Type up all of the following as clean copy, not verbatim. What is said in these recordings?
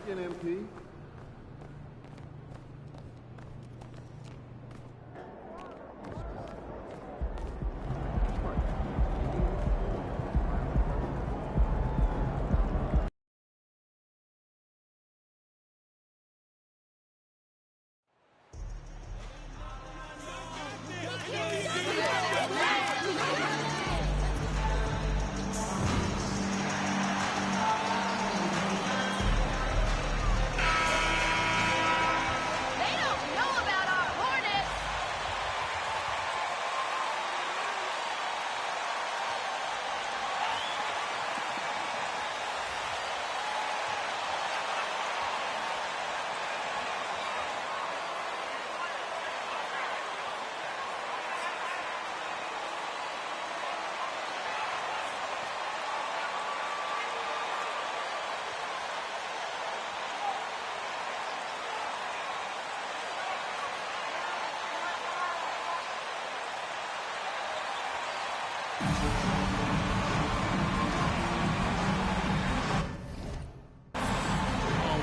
second, MP.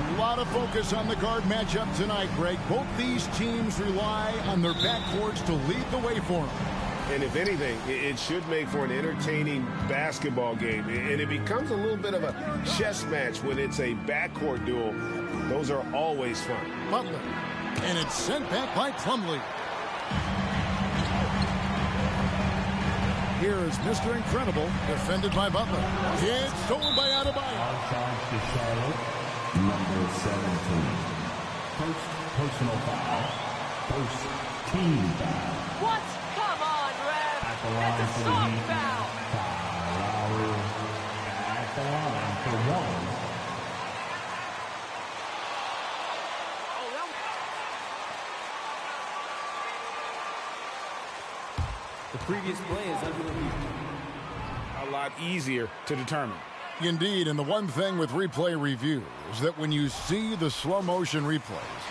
A lot of focus on the guard matchup tonight, Greg. Both these teams rely on their backcourts to lead the way for them. And if anything, it should make for an entertaining basketball game. And it becomes a little bit of a chess match when it's a backcourt duel. Those are always fun. Butler. And it's sent back by Plumlee. Here is Mr. Incredible, defended by Butler. It's stolen by Adebayo. Outside to Charlotte, number 17. First personal foul. First team foul. What? Come on, Rev. That's a soft foul. Lowry at the line for one. The previous play is under review. A lot easier to determine. Indeed, and the one thing with replay review is that when you see the slow motion replays,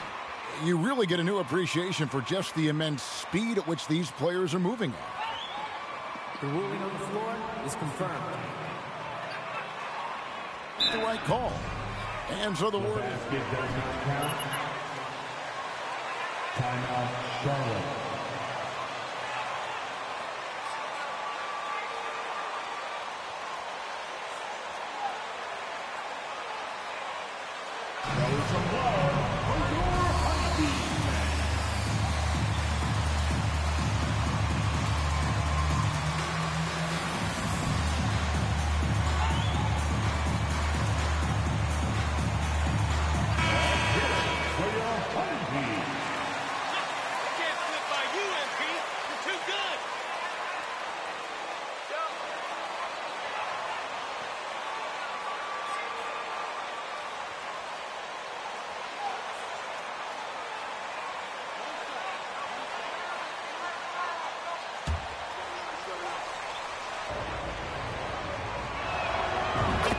you really get a new appreciation for just the immense speed at which these players are moving at. The ruling on the floor is confirmed. The right call. And so the word is... Basket does not count. Timeout, Charlotte.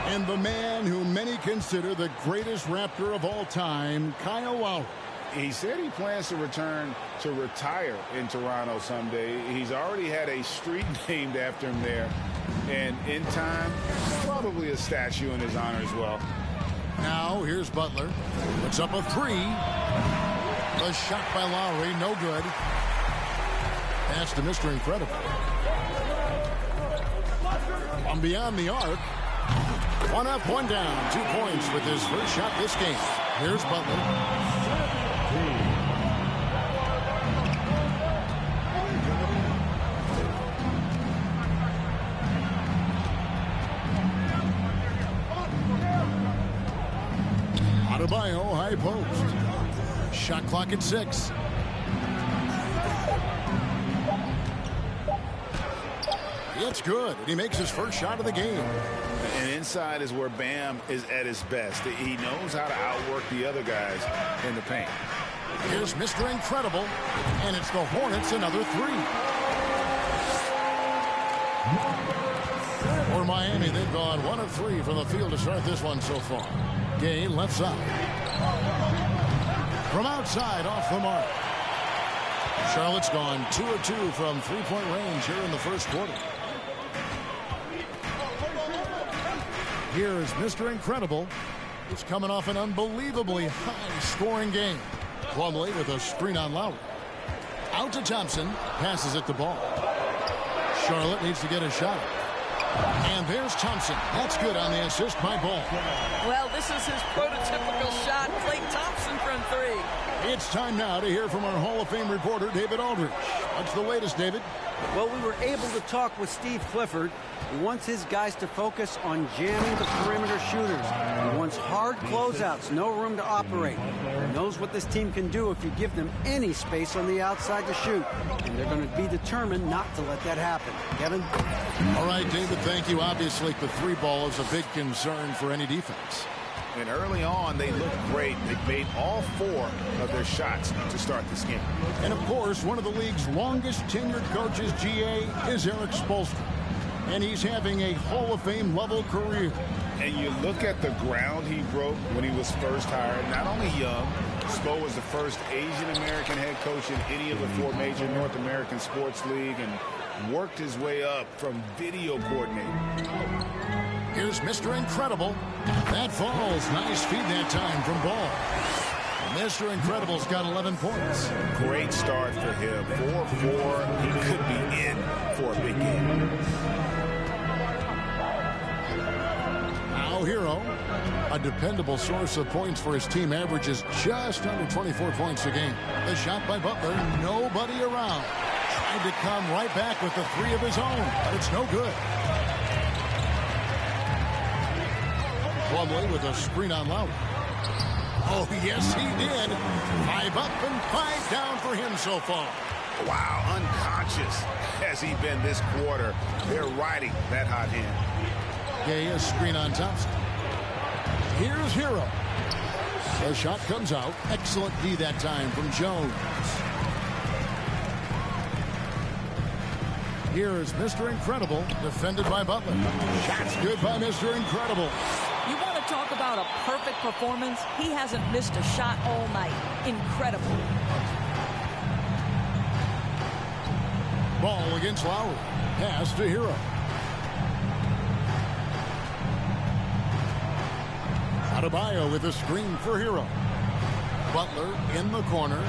And the man who many consider the greatest Raptor of all time, Kyle Lowry. He said he plans to return to retire in Toronto someday. He's already had a street named after him there. And in time, probably a statue in his honor as well. Now, here's Butler. Puts up a three. The shot by Lowry, no good. Pass to Mr. Incredible. From beyond the arc. One up, one down. 2 points with his first shot this game. Here's Butler. Adebayo, high post. Shot clock at 6. It's good, and he makes his first shot of the game. And inside is where Bam is at his best. He knows how to outwork the other guys in the paint. Here's Mr. Incredible, and it's the Hornets another 3. For Miami, they've gone 1 of 3 from the field to start this one so far. Gay left side. From outside, off the mark. Charlotte's gone 2 of 2 from three-point range here in the first quarter. Here is Mr. Incredible. It's coming off an unbelievably high-scoring game. Plumlee with a screen on Lowry. Out to Thompson. Passes it to Ball. Charlotte needs to get a shot. And there's Thompson. That's good on the assist by Ball. Well, this is his prototypical shot. Klay Thompson from three. It's time now to hear from our Hall of Fame reporter, David Aldridge. What's the latest, David? Well, we were able to talk with Steve Clifford. He wants his guys to focus on jamming the perimeter shooters. He wants hard closeouts, no room to operate. He knows what this team can do if you give them any space on the outside to shoot. And they're going to be determined not to let that happen. Kevin? All right, David, thank you. Obviously, the three ball is a big concern for any defense. And early on, they looked great. They made all 4 of their shots to start this game. And, of course, one of the league's longest-tenured coaches, GA, is Eric Spoelstra. And he's having a Hall of Fame-level career. And you look at the ground he broke when he was first hired. Not only young, Spo was the first Asian-American head coach in any of the 4 major North American sports league and worked his way up from video coordinator. Here's Mr. Incredible. That falls. Nice feed that time from Ball. Mr. Incredible's got 11 points. Great start for him. 4-4. He could be in for a big game. Now Hero, a dependable source of points for his team, averages just under 24 points a game. The shot by Butler, nobody around. Tried to come right back with the 3 of his own, but it's no good. Plumlee with a screen on Lowry. Oh, yes, he did. 5 up and 5 down for him so far. Wow, unconscious has he been this quarter. They're riding that hot hand. Gay, a screen on Thompson. Here's Hero. The shot comes out. Excellent D that time from Jones. Here is Mr. Incredible, defended by Butler. Shot's good by Mr. Incredible. You want to talk about a perfect performance? He hasn't missed a shot all night. Incredible. Ball against Lowry. Pass to Hero. Adebayo with a screen for Hero. Butler in the corner.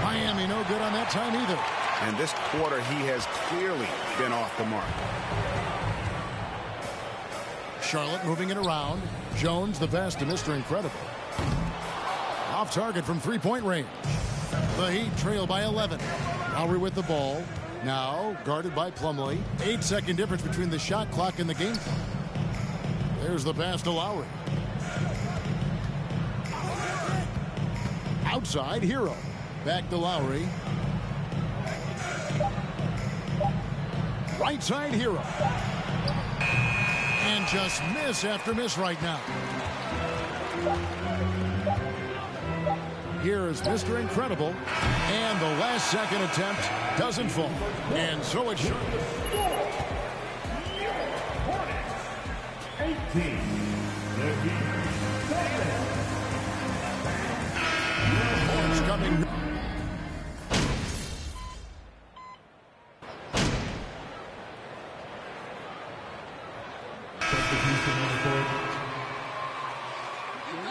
Miami no good on that time either. And this quarter, he has clearly been off the mark. Charlotte moving it around. Jones the best to Mr. Incredible. Off target from three-point range. The Heat trail by 11. Lowry with the ball. Now guarded by Plumlee. 8-second difference between the shot clock and the game clock. There's the pass to Lowry. Outside, Hero. Back to Lowry. Right side, Hero. And just miss after miss right now. Here is Mr. Incredible. And the last second attempt doesn't fall. And so it should. 18. Horns coming.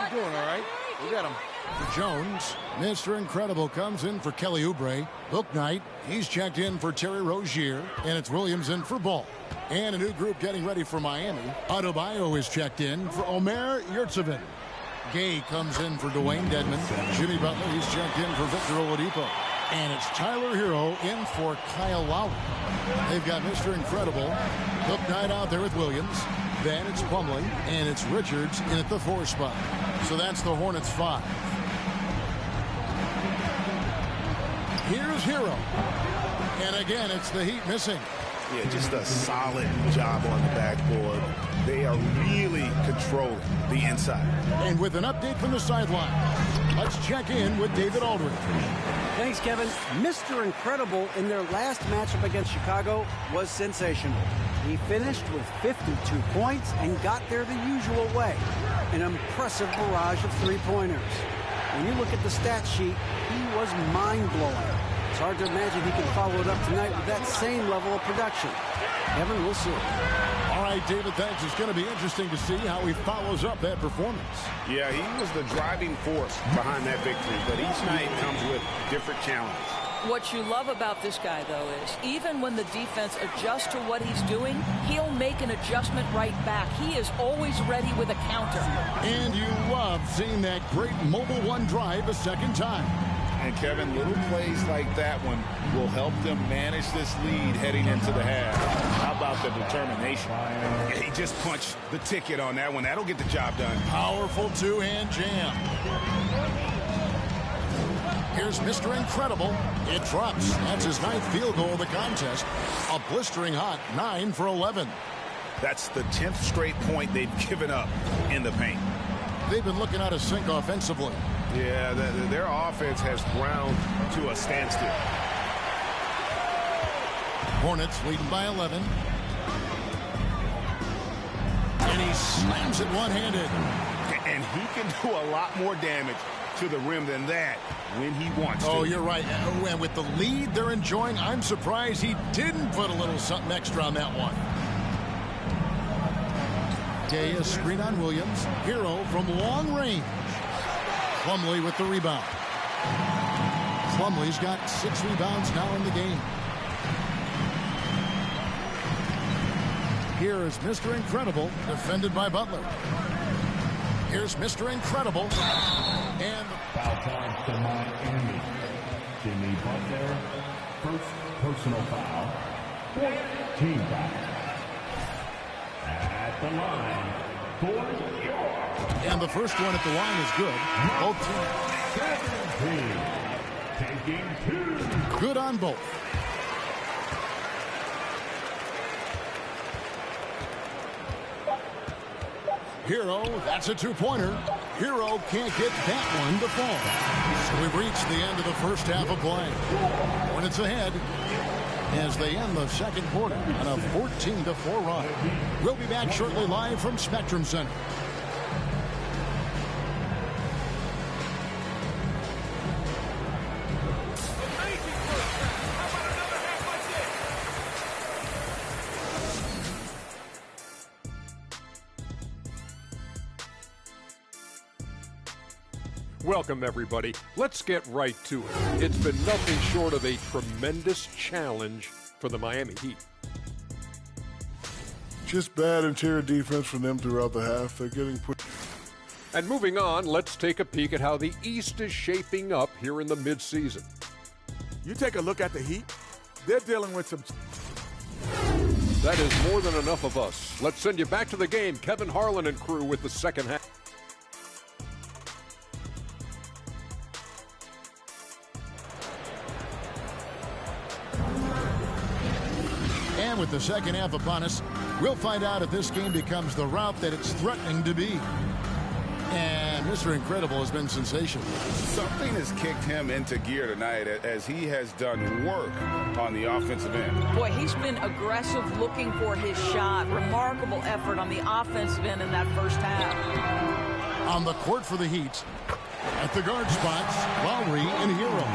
Doing all right. We got him. For Jones, Mr. Incredible comes in for Kelly Oubre. Book night, he's checked in for Terry Rozier, and it's Williams in for Ball. And a new group getting ready for Miami. Adebayo is checked in for Omer Yurtseven. Gay comes in for Dwayne Dedmon. Jimmy Butler, he's checked in for Victor Oladipo. And it's Tyler Hero in for Kyle Lowry. They've got Mr. Incredible. Book night out there with Williams. Then it's Plumlee, and it's Richards in at the 4 spot. So that's the Hornets 5. Here's Hero. And again, it's the Heat missing. Yeah, just a solid job on the backboard. They are really controlling the inside. And with an update from the sideline, let's check in with David Aldridge. Thanks, Kevin. Mr. Incredible in their last matchup against Chicago was sensational. He finished with 52 points and got there the usual way. An impressive barrage of three-pointers. When you look at the stat sheet, he was mind-blowing. hard to imagine he can follow it up tonight with that same level of production. Kevin, we'll see. All right, David, thanks. It's going to be interesting to see how he follows up that performance. Yeah, he was the driving force behind that victory, but each night comes with different challenges. What you love about this guy, though, is even when the defense adjusts to what he's doing, he'll make an adjustment right back. He is always ready with a counter. And you love seeing that great mobile one drive a second time. And, Kevin, little plays like that one will help them manage this lead heading into the half. How about the determination? Yeah, he just punched the ticket on that one. That'll get the job done. Powerful two-hand jam. Here's Mr. Incredible. It drops. That's his 9th field goal of the contest. A blistering hot 9 for 11. That's the 10th straight point they've given up in the paint. They've been looking out of sync offensively. Yeah, their offense has ground to a standstill. Hornets leading by 11. And he slams it one-handed. And he can do a lot more damage to the rim than that when he wants to. Oh, you're right. And with the lead they're enjoying, I'm surprised he didn't put a little something extra on that one. Gay, a screen on Williams. Hero from long range. Plumlee with the rebound. Plumlee's got 6 rebounds now in the game. Here is Mr. Incredible, defended by Butler. Here's Mr. Incredible. And Foul time to Miami. Jimmy Butler, first personal foul. Team foul. At the line, for York. And the first one at the line is good. Both teams. 17, taking 2. Good on both. Hero, that's a two-pointer. Hero can't get that one to fall. So we've reached the end of the first half of play. Hornets ahead as they end the second quarter on a 14-4 run. We'll be back shortly live from Spectrum Center. Welcome, everybody. Let's get right to it. It's been nothing short of a tremendous challenge for the Miami Heat. Just bad interior defense from them throughout the half. They're getting put. And moving on, let's take a peek at how the East is shaping up here in the midseason. You take a look at the Heat, they're dealing with some... That is more than enough of us. Let's send you back to the game. Kevin Harlan and crew with the second half. And with the second half upon us, we'll find out if this game becomes the route that it's threatening to be. And Mr. Incredible has been sensational. Something has kicked him into gear tonight as he has done work on the offensive end. Boy, he's been aggressive looking for his shot. Remarkable effort on the offensive end in that first half. On the court for the Heat, at the guard spots, Lowry and Hero.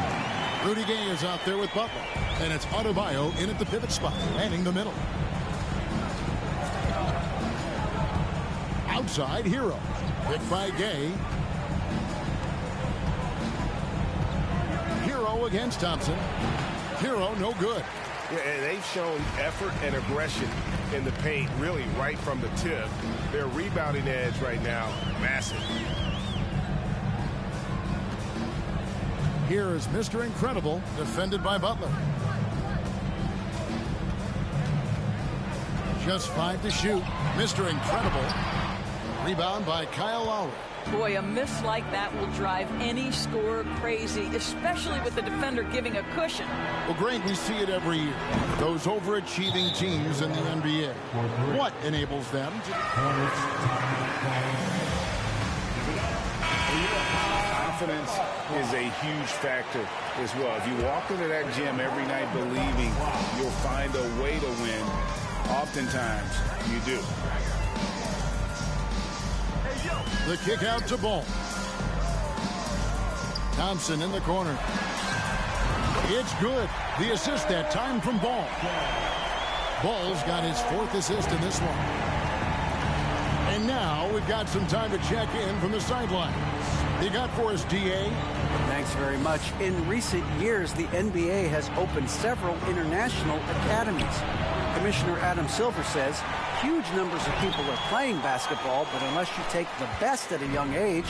Rudy Gay is out there with Butler. And it's Adebayo in at the pivot spot, manning the middle. Outside, Hero. Picked by Gay. Hero against Thompson. Hero, no good. Yeah, they've shown effort and aggression in the paint, really right from the tip. Their rebounding edge right now, massive. Here is Mr. Incredible, defended by Butler. Just 5 to shoot. Mr. Incredible. Rebound by Kyle Lowry. Boy, a miss like that will drive any scorer crazy, especially with the defender giving a cushion. Well, Greg, we see it every year. Those overachieving teams in the NBA. What enables them to... Confidence is a huge factor as well. If you walk into that gym every night believing you'll find a way to win, oftentimes you do. The kick out to Ball. Thompson in the corner. It's good. The assist that time from Ball. Ball's got his 4th assist in this one. And now we've got some time to check in from the sidelines. You got for us, D.A.? Thanks very much. In recent years, the NBA has opened several international academies. Commissioner Adam Silver says huge numbers of people are playing basketball, but unless you take the best at a young age,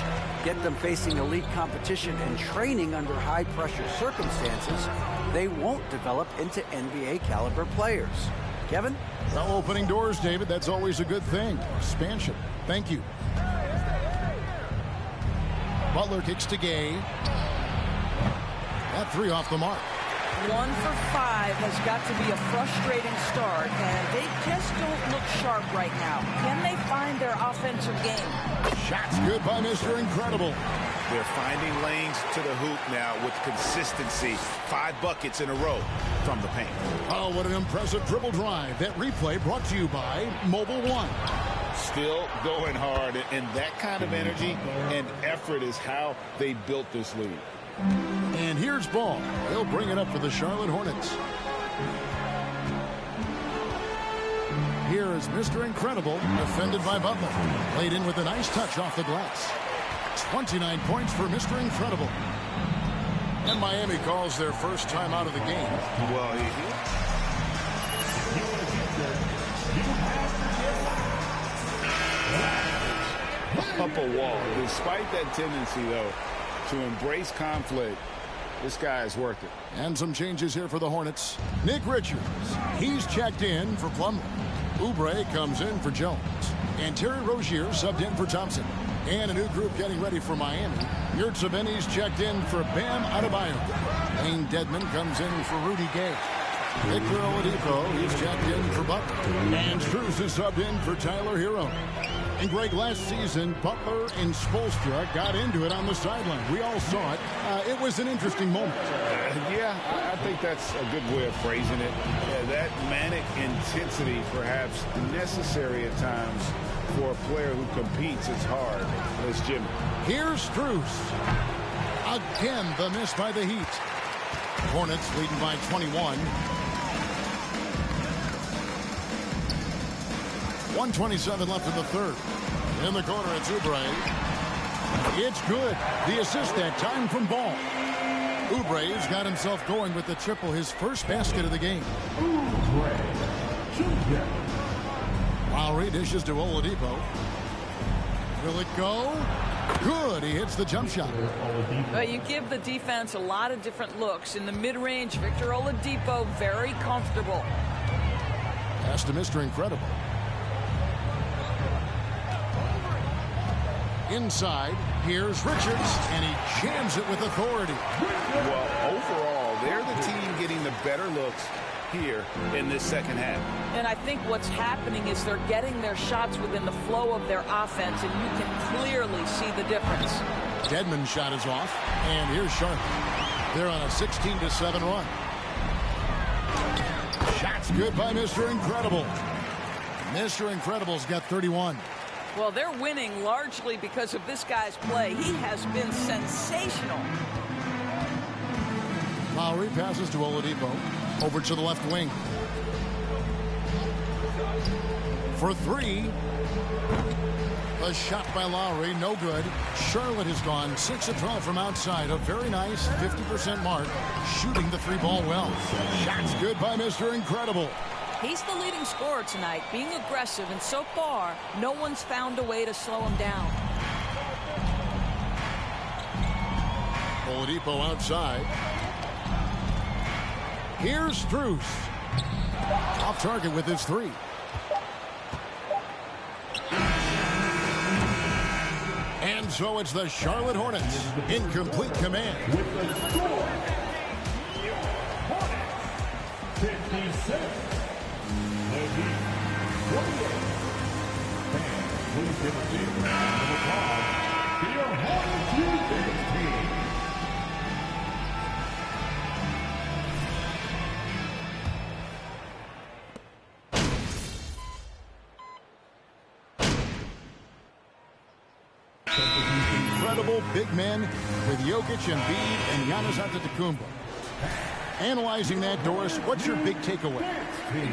get them facing elite competition and training under high-pressure circumstances, they won't develop into NBA-caliber players. Kevin? Well, opening doors, David. That's always a good thing. Expansion. Thank you. Butler kicks to Gay. That 3 off the mark. 1 for 5 has got to be a frustrating start, and they just don't look sharp right now. Can they find their offensive game? Shots good by Mr. Incredible. They're finding lanes to the hoop now with consistency. 5 buckets in a row from the paint. Oh, what an impressive dribble drive. That replay brought to you by Mobile One. Still going hard, and that kind of energy and effort is how they built this lead. And here's Ball. He'll bring it up for the Charlotte Hornets. Here is Mr. Incredible, defended by Butler. Played in with a nice touch off the glass. 29 points for Mr. Incredible. And Miami calls their first time out of the game. Well, up a wall. Despite that tendency, though, to embrace conflict, this guy is worth it. And some changes here for the Hornets. Nick Richards, he's checked in for Plumlee. Oubre comes in for Jones. And Terry Rozier subbed in for Thompson. And a new group getting ready for Miami. Yurtseven's checked in for Bam Adebayo. Lane Dedman comes in for Rudy Gay. Victor Oladipo, he's checked in for Butler. And Strus is subbed in for Tyler Hero. And Greg, last season, Butler and Spoelstra got into it on the sideline. We all saw it. It was an interesting moment. Yeah, I think that's a good way of phrasing it. That manic intensity, perhaps necessary at times for a player who competes as hard as Jimmy. Here's Strus. Again, the miss by the Heat. Hornets leading by 21. 1:27 left in the third. In the corner, it's Oubre. It's good. The assist that time from Ball. Oubre's got himself going with the triple, his first basket of the game. Lowry dishes to Oladipo. Will it go? Good. He hits the jump shot. Well, you give the defense a lot of different looks. In the mid-range, Victor Oladipo, very comfortable. Pass to Mr. Incredible. Inside, here's Richards, and he jams it with authority. Well, overall, they're the team getting the better looks here in this second half. And I think what's happening is they're getting their shots within the flow of their offense, and you can clearly see the difference. Dedman's shot is off, and here's Charlotte. They're on a 16-7 run. Shots good by Mr. Incredible. Mr. Incredible's got 31. Well, they're winning largely because of this guy's play. He has been sensational. Lowry passes to Oladipo. Over to the left wing. For 3. A shot by Lowry, no good. Charlotte has gone 6 of 12 from outside. A very nice 50% mark. Shooting the 3-ball well. Shots good by Mr. Incredible. He's the leading scorer tonight, being aggressive, and so far, no one's found a way to slow him down. Oladipo outside. Here's Strus. Off target with his 3. And so it's the Charlotte Hornets in complete command. With the score, Hornets 56. The Heat 48. Fans, please give a big round of applause to your Hornets defense team. Incredible big men with Jokic, Embiid, and Giannis Antetokounmpo. Analyzing that, Doris, what's your big takeaway?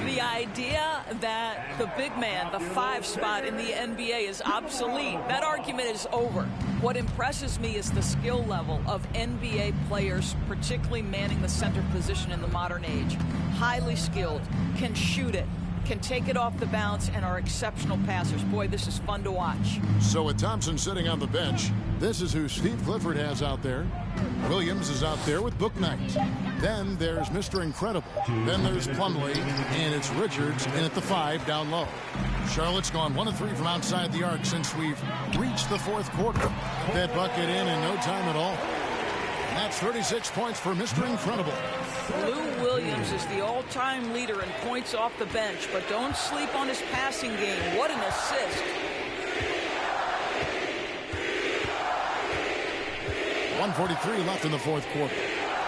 The idea that the big man, the 5 spot in the NBA, is obsolete. That argument is over. What impresses me is the skill level of NBA players, particularly manning the center position in the modern age. Highly skilled, can shoot it, can take it off the bounce, and are exceptional passers. Boy, this is fun to watch. So with Thompson sitting on the bench, this is who Steve Clifford has out there. Williams is out there with Bouknight. Then there's Mr. Incredible. Then there's Plumlee, and it's Richards in at the 5 down low. Charlotte's gone 1 of 3 from outside the arc since we've reached the 4th quarter. That bucket in no time at all. And that's 36 points for Mr. Incredible. Lou Williams is the all-time leader in points off the bench, but don't sleep on his passing game. What an assist. 1:43 left in the 4th quarter.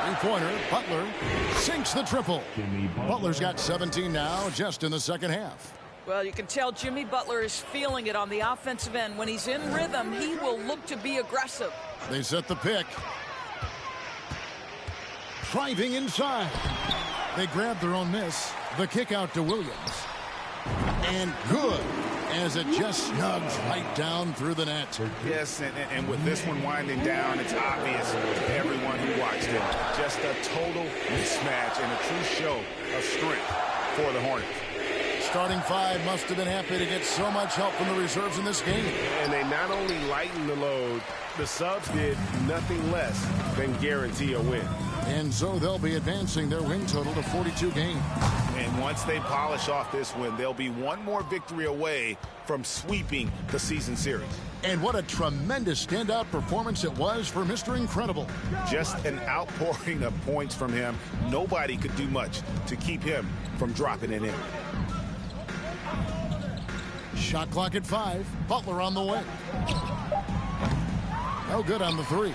3-pointer, Butler sinks the triple. Butler's got 17 now, just in the 2nd half. Well, you can tell Jimmy Butler is feeling it on the offensive end. When he's in rhythm, he will look to be aggressive. They set the pick. Driving inside. They grab their own miss. The kick out to Williams. And good, as it just snugs right down through the net. Yes, and with this one winding down, it's obvious to everyone who watched it. Just a total mismatch and a true show of strength for the Hornets. Starting 5 must have been happy to get so much help from the reserves in this game. And they not only lightened the load, the subs did nothing less than guarantee a win. And so they'll be advancing their win total to 42 games. And once they polish off this win, they'll be one more victory away from sweeping the season series. And what a tremendous standout performance it was for Mr. Incredible. Just an outpouring of points from him. Nobody could do much to keep him from dropping it in. Shot clock at 5. Butler on the way. No good on the 3.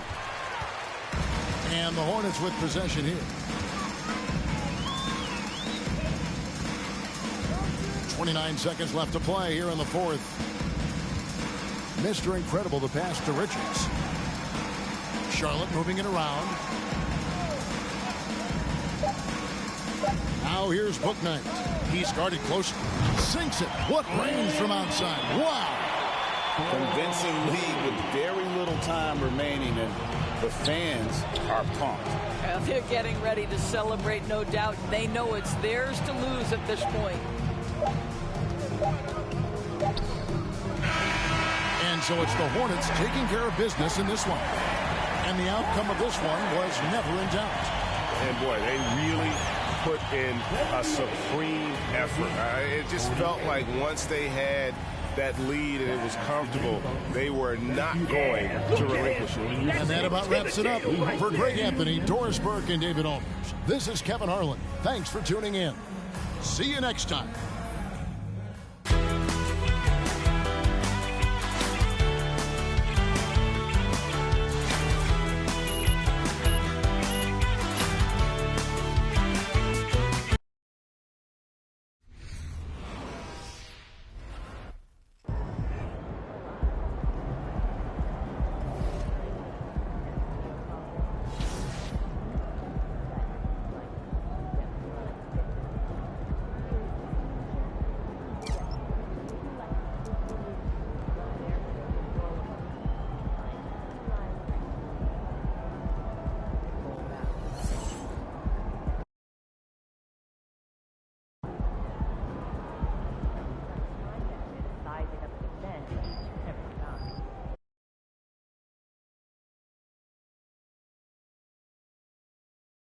And the Hornets with possession here. 29 seconds left to play here in the 4th. Mr. Incredible, the pass to Richards. Charlotte moving it around. Now here's Bouknight. He's guarded close. Sinks it. What range from outside. Wow. Convincing lead with very little time remaining, and the fans are pumped. Well, they're getting ready to celebrate, no doubt. They know it's theirs to lose at this point. And so it's the Hornets taking care of business in this one. And the outcome of this one was never in doubt. And boy, they really put in a supreme effort. It just felt like once they had that lead and it was comfortable, they were not going to relinquish it. And that about wraps it up. For Greg Anthony, Doris Burke, and David Aldridge, this is Kevin Harlan. Thanks for tuning in. See you next time.